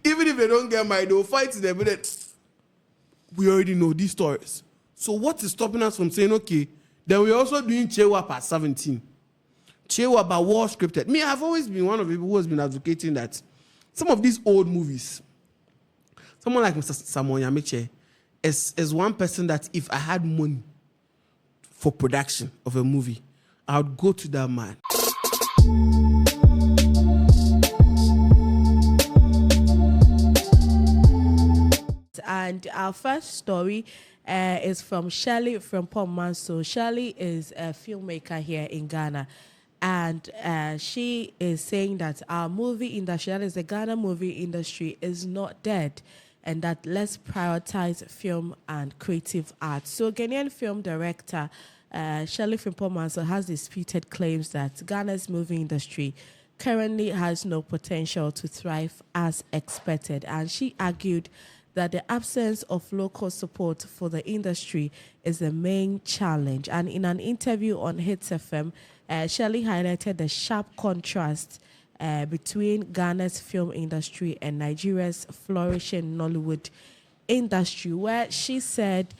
Even if they don't get married, they'll fight in the middle. We already know these stories. So what is stopping us from saying, okay, then we're also doing Chewa at 17. Chewa but war scripted. Me, I've always been one of the people who has been advocating that some of these old movies, someone like Mr. Samuel Yamiche is one person that if I had money for production of a movie, I would go to that man. And our first story is from Shirley Frimpong Manso. Shirley is a filmmaker here in Ghana. And she is saying that our movie industry, that is the Ghana movie industry, is not dead. And that let's prioritize film and creative art. So Ghanaian film director Shirley Frimpong Manso has disputed claims that Ghana's movie industry currently has no potential to thrive as expected. And she argued that the absence of local support for the industry is the main challenge. And in an interview on Hits FM, Shirley highlighted the sharp contrast between Ghana's film industry and Nigeria's flourishing Nollywood industry, where she said,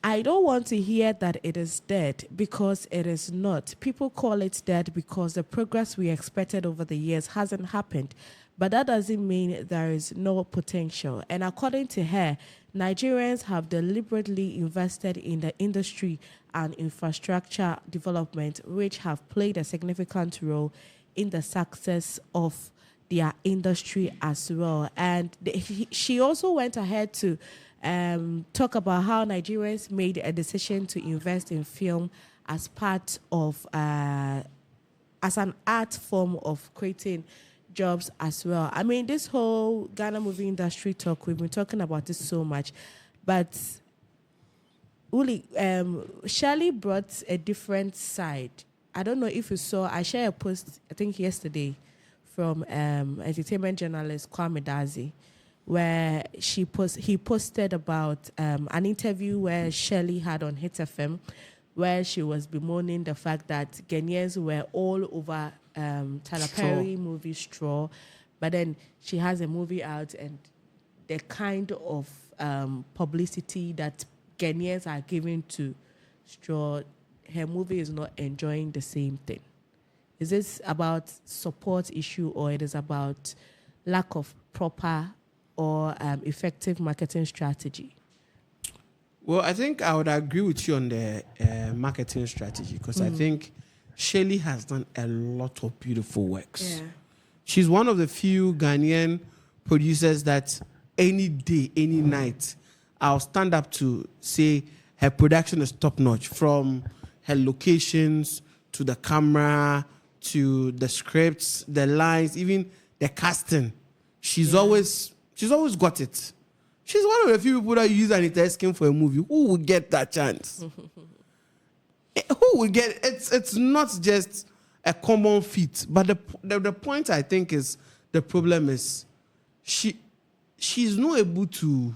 I don't want to hear that it is dead because it is not. People call it dead because the progress we expected over the years hasn't happened. But that doesn't mean there is no potential. And according to her, Nigerians have deliberately invested in the industry and infrastructure development, which have played a significant role in the success of their industry as well. And she also went ahead to talk about how Nigerians made a decision to invest in film as part of, as an art form of creating jobs as well. I mean, this whole Ghana movie industry talk, we've been talking about this so much, but Uli, Shirley brought a different side. I don't know if you saw, I shared a post, I think yesterday, from entertainment journalist Kwame Dazi, where he posted about an interview where Shirley had on Hit FM, where she was bemoaning the fact that Ghanaians were all over Tyler Perry movie Straw, but then she has a movie out and the kind of publicity that Ghanaians are giving to Straw, her movie is not enjoying the same thing. Is this about support issue, or it is about lack of proper or effective marketing strategy? Well, I think I would agree with you on the marketing strategy, because I think Shirley has done a lot of beautiful works. Yeah. She's one of the few Ghanaian producers that any day, any night, I'll stand up to say her production is top-notch, from her locations to the camera to the scripts, the lines, even the casting. She's always got it. She's one of the few people that use Anita Skin for a movie. Who would get that chance? Who would get it? It's not just a common feat. But the point, I think, is the problem is she's not able to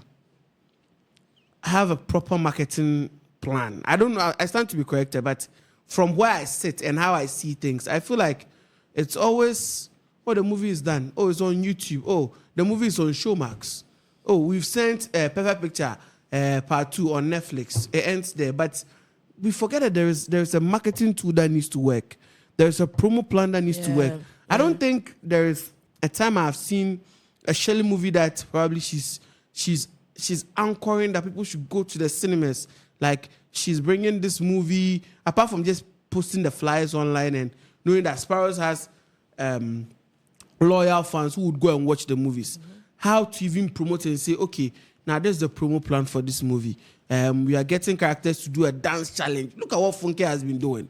have a proper marketing plan. I don't know. I stand to be corrected, but from where I sit and how I see things, I feel like it's always, oh, the movie is done. Oh, it's on YouTube. Oh, the movie is on Showmax. Oh, we've sent a Perfect Picture Part 2 on Netflix. It ends there. But we forget that there is a marketing tool that needs to work. There is a promo plan that needs to work. I don't think there is a time I've seen a Shirley movie that probably she's anchoring that people should go to the cinemas. Like, she's bringing this movie, apart from just posting the flyers online and knowing that Sparrows has loyal fans who would go and watch the movies. How to even promote it and say, okay, now there's the promo plan for this movie. We are getting characters to do a dance challenge. Look at what Funke has been doing.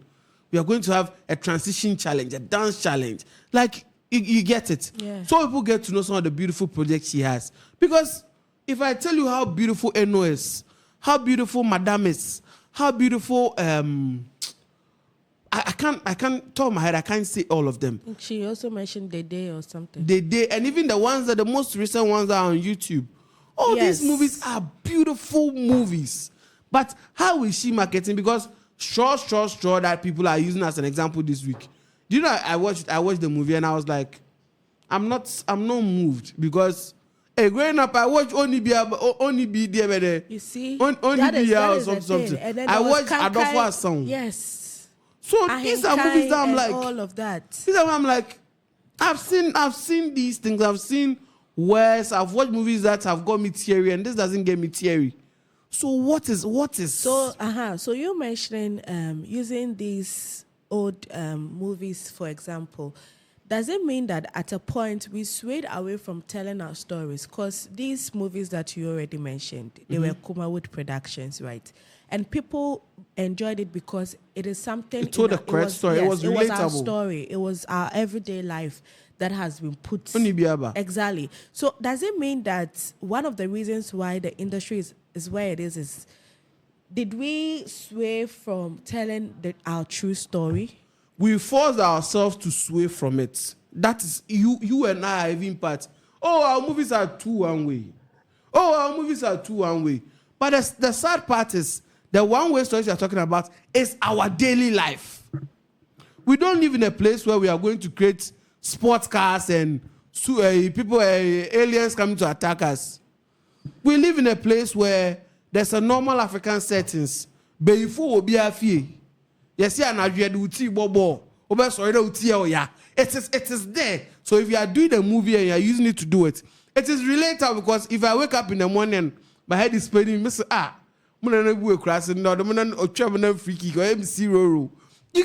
We are going to have a transition challenge, a dance challenge. Like, you get it. Yeah. So people get to know some of the beautiful projects she has. Because if I tell you how beautiful Eno is, how beautiful Madame is, how beautiful I can't top of my head, I can't say all of them. She also mentioned Dede or something. Dede, and even the ones that the most recent ones are on YouTube. All these movies are beautiful movies. But how is she marketing? Because straw that people are using as an example this week. Do you know I watched the movie and I was like, I'm not moved, because Hey, growing up, I watch only be there. You see, only that be is something. And then I there was watch Adolfo song. Yes. So these are movies that I'm like, all of that. These are I'm like, I've seen these things. I've seen worse. I've watched movies that have got me teary, and this doesn't get me teary. So what is? So you're mentioning using these old movies, for example. Does it mean that at a point we swayed away from telling our stories? Because these movies that you already mentioned, they were Kumawood productions, right? And people enjoyed it because it is something. It told a correct story. Yes, it was relatable. It was our story. It was our everyday life that has been put. Exactly. So does it mean that one of the reasons why the industry is where it is did we sway from telling our true story? We force ourselves to sway from it. That is you and I are even part. Oh, our movies are too one way. But the sad part is the one-way stories you're talking about is our daily life. We don't live in a place where we are going to create sports cars and aliens coming to attack us. We live in a place where there's a normal African settings. Before we be a fee. Yes, yeah, it is there. So if you are doing a movie and you are using it to do it, it is relatable because if I wake up in the morning, my head is spinning, you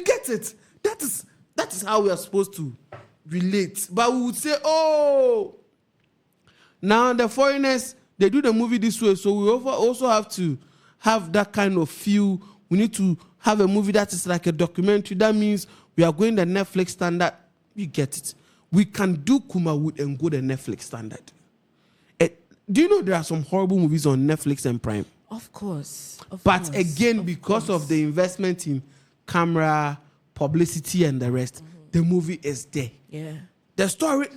get it. That is how we are supposed to relate. But we would say, oh, now the foreigners, they do the movie this way, so we also have to have that kind of feel. We need to have a movie that is like a documentary. That means we are going the Netflix standard. You get it. We can do Kumawood and go the Netflix standard. Do you know there are some horrible movies on Netflix and Prime? Of course. But again, because of the investment in camera, publicity, and the rest, the movie is there. Yeah. The story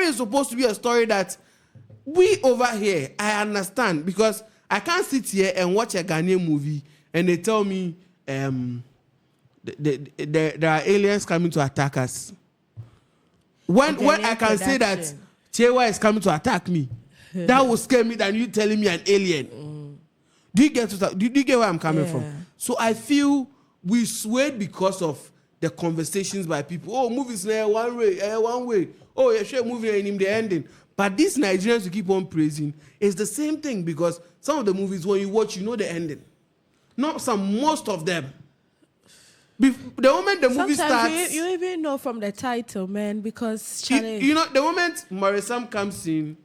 is supposed to be a story that we over here, I understand, because I can't sit here and watch a Ghanaian movie and they tell me there are aliens coming to attack us. When I can say that Chewa is coming to attack me, that will scare me than you telling me an alien. Do you get where I'm coming from? So I feel we swayed because of the conversations by people. Oh, movies there one way. Oh, yeah, sure, movie in the ending. But these Nigerians who keep on praising, it's the same thing because some of the movies when you watch, you know the ending. Most of them. The moment the movie starts, you even know from the title, man, because you know the moment Marisam comes in,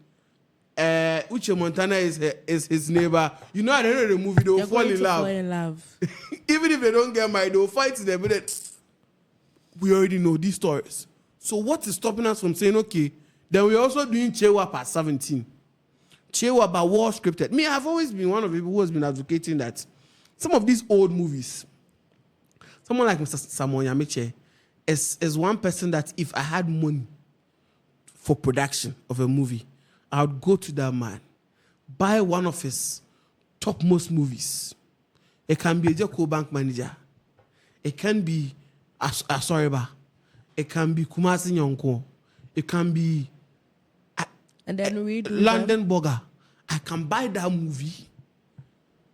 Uche Montana is his neighbor. You know at the end of the movie they will fall in love. Even if they don't get married, they will fight in the middle. We already know these stories. So what is stopping us from saying okay? Then we're also doing Chewa past 17. Chewa but war scripted. Me, I've always been one of the people who has been advocating that some of these old movies, someone like Mr. Samuel Yameche is one person that if I had money for production of a movie, I would go to that man, buy one of his topmost movies. It can be a Joko Bank Manager. It can be Asoriba. It can be Kumasi Nyonko. It can be and then redo London Burger. I can buy that movie,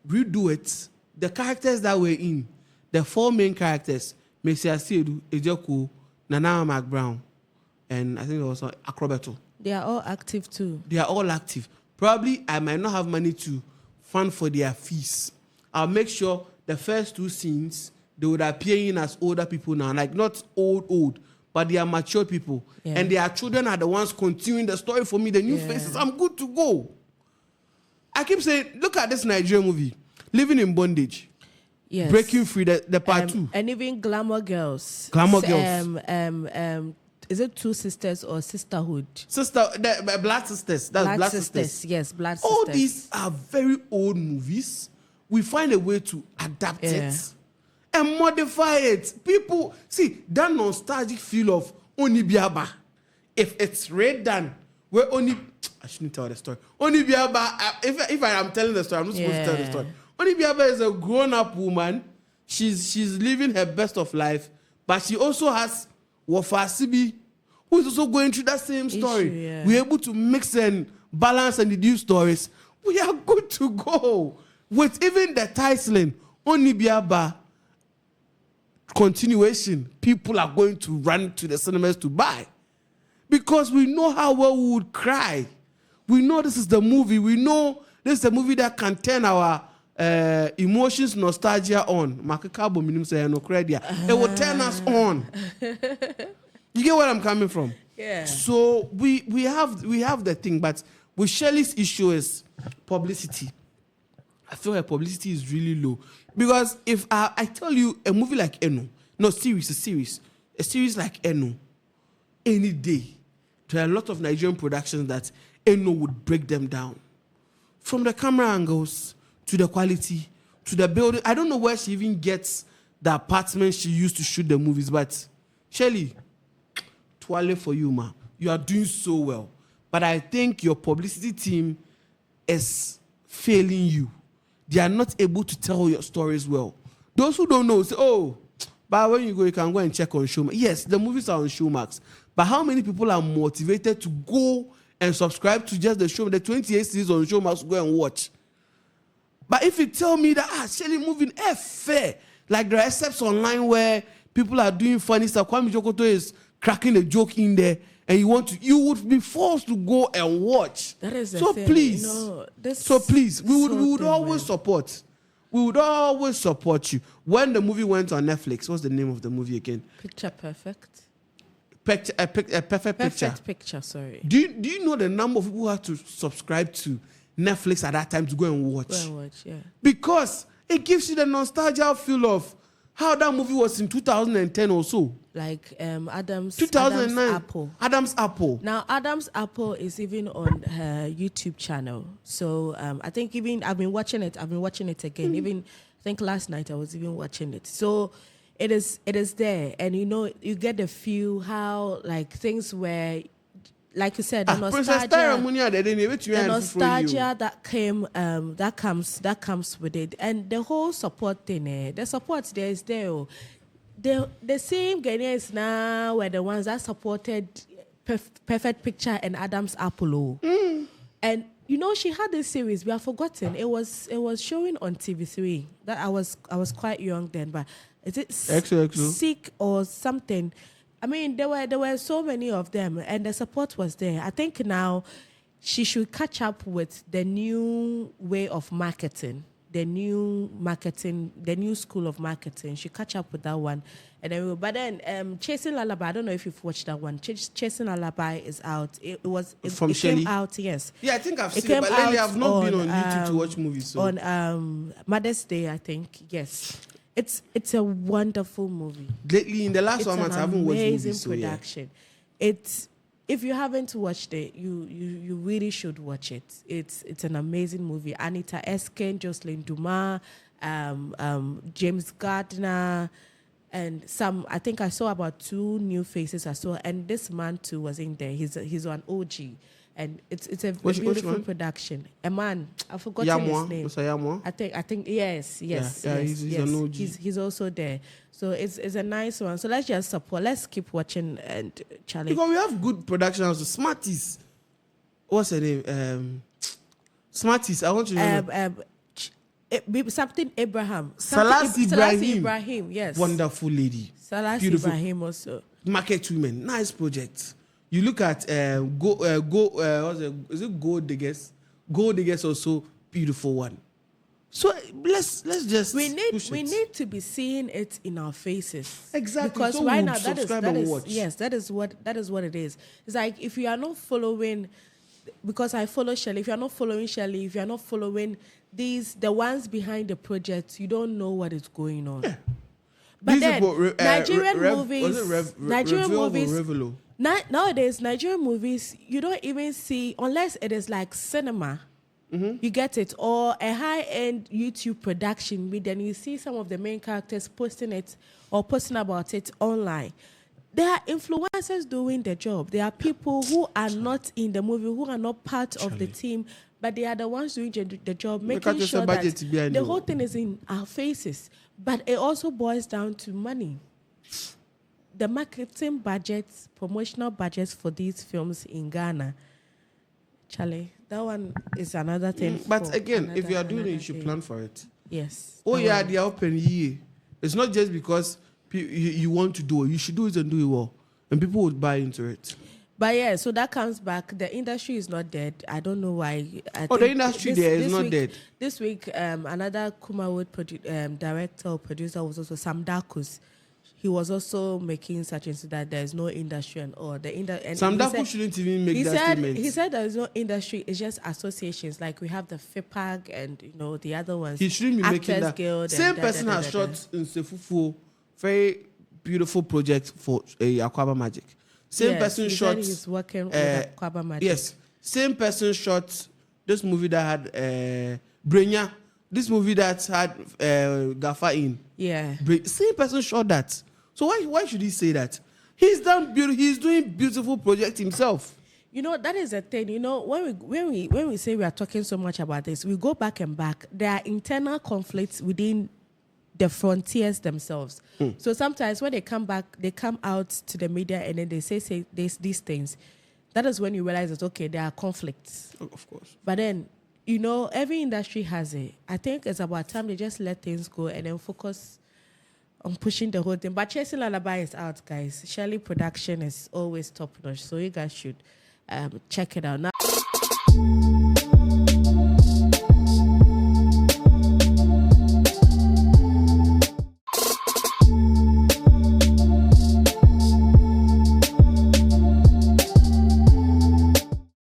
redo it. The characters that were in, the 4 main characters, Mesia Sedu, Ejoko, Nana McBrown, and I think there was Acrobato. They are all active too. They are all active. Probably I might not have money to fund for their fees. I'll make sure the first 2 scenes, they would appear in as older people now. Like not old, but they are mature people. Yeah. And their children are the ones continuing the story for me, the new faces. I'm good to go. I keep saying, look at this Nigerian movie, Living in Bondage. Yes. Breaking Free, the part 2. And even Glamour Girls. Is it 2 Sisters or Sisterhood? Blood Sisters. That's Blood Sisters. Yes, Blood Sisters. All these are very old movies. We find a way to adapt it and modify it. People, see, that nostalgic feel of Onibiaba. If it's redone, where I shouldn't tell the story. Onibiaba, if I am telling the story, I'm not supposed to tell the story. Onibiaba is a grown-up woman. She's living her best of life, but she also has Wafasibi, who is also going through that same story. We're able to mix and balance and the news stories, we are good to go. With even the titling, only Biaba continuation, people are going to run to the cinemas to buy. Because we know how well we would cry. We know this is the movie. We know this is a movie that can turn our emotions, nostalgia on. It will turn us on. You get where I'm coming from? Yeah. So we have the thing, but with Shirley's issue is publicity. I feel like publicity is really low. Because if I tell you a movie like Eno, a series like Eno, any day, there are a lot of Nigerian productions that Eno would break them down. From the camera angles, to the quality, to the building. I don't know where she even gets the apartments she used to shoot the movies, but Shirley, toilet for you, ma. You are doing so well. But I think your publicity team is failing you. They are not able to tell your stories well. Those who don't know say, oh, but when you go, you can go and check on Showmax. Yes, the movies are on Showmax. But how many people are motivated to go and subscribe to just the show, the 28 series on Showmax, go and watch? But if you tell me that, Shirley moving fair, like there are excepts online where people are doing funny stuff, Kwame Jokoto is cracking a joke in there, and you would be forced to go and watch. That is the so thing. please, we would always man. support. We would always support you. When the movie went on Netflix, what's the name of the movie again? Picture Perfect. Perfect Picture. Sorry. Do you know the number of people who had to subscribe to Netflix at that time to go and watch? Go and watch, yeah. Because it gives you the nostalgia feel of how that movie was in 2010 or so. Like Adam's 2009. Apple. Adam's Apple. Now Adam's Apple is even on her YouTube channel. So I think even I've been watching it again. Even I think last night I was even watching it. So it is there, and you get the feel how like things were, like you said, the nostalgia that comes with it, and the whole support thing. The support there is there. The same Ghanaians now were the ones that supported Perfect Picture and Adam's Apple. And she had this series. We have forgotten. It was showing on TV3. That I was quite young then, but is it Sick or something? I mean, there were so many of them, and the support was there. I think now she should catch up with the new way of marketing, the new school of marketing. She catch up with that one, and then Chasing Lullaby. I don't know if you've watched that one. Chasing Lullaby is out. It came out. Yes. Yeah, I think I've seen it, but lately I've not been on YouTube to watch movies. So. On Mother's Day, I think. Yes. It's a wonderful movie. Lately, in the last 1 month, I haven't watched movies. Amazing production. Yeah. If you haven't watched it, you really should watch it. It's an amazing movie. Anita Esken, Jocelyn Dumas, James Gardner, and some. I think I saw about 2 new faces I saw, and this man too was in there. He's an OG. And it's a beautiful production. A man, I've forgotten his name. I think yes. He's an OG. He's also there. So it's a nice one. So let's just support. Let's keep watching and Charlie. Because we have good production also. Smarties. What's her name? Smarties. I want you to know. Something Abraham. Salasi Ibrahim. Yes. Wonderful lady. Salasi Ibrahim also. Market Women. Nice project. You look at is it Gold Diggers? Gold Diggers also beautiful one. So let's just we need to be seeing it in our faces. Exactly. Because so right now that is what it is. It's like if you are not following, because I follow Shirley, if you are not following Shirley, if you are not following the ones behind the project, you don't know what is going on. Yeah. But then Nigerian movies. Nowadays, Nigerian movies, you don't even see, unless it is like cinema, you get it, or a high-end YouTube production, then you see some of the main characters posting it or posting about it online. There are influencers doing the job. There are people who are not in the movie, who are not part of the team, but they are the ones doing the job, making sure that the whole thing is in our faces. But it also boils down to money. The marketing budgets, promotional budgets for these films in Ghana, Charlie, that one is another thing. But again, if you are doing it, you should plan for it. Yes. Oh yeah, they are open year. It's not just because you want to do it. You should do it and do it well, and people would buy into it. But yeah, so that comes back. The industry is not dead. I don't know why. The industry is not dead. This week, another Kumawood director or producer was also Sam Dakus. He was also making such instance that there is no industry and all. Sam Dakus shouldn't even make that statement. He said there is no industry. It's just associations. Like we have the FIPAG and the other ones. He shouldn't be making that. Guild Same person has shot in Sefufu, very beautiful project for Aquaba Magic. Same person shot. He's working with Aquaba Magic. Yes. Same person shot this movie that had Brenya. This movie that had Gaffa in. Yeah. Same person shot that. So why should he say that? He's doing beautiful project himself. That is the thing. When we say we are talking so much about this, we go back and back. There are internal conflicts within the frontiers themselves. So sometimes when they come back, they come out to the media and then they say these things. That is when you realize that, okay, there are conflicts. Oh, of course. But then, every industry has it. I think it's about time they just let things go and then focus on pushing the whole thing. But Chasing Lullaby is out, guys. Shirley production is always top notch. So you guys should check it out now.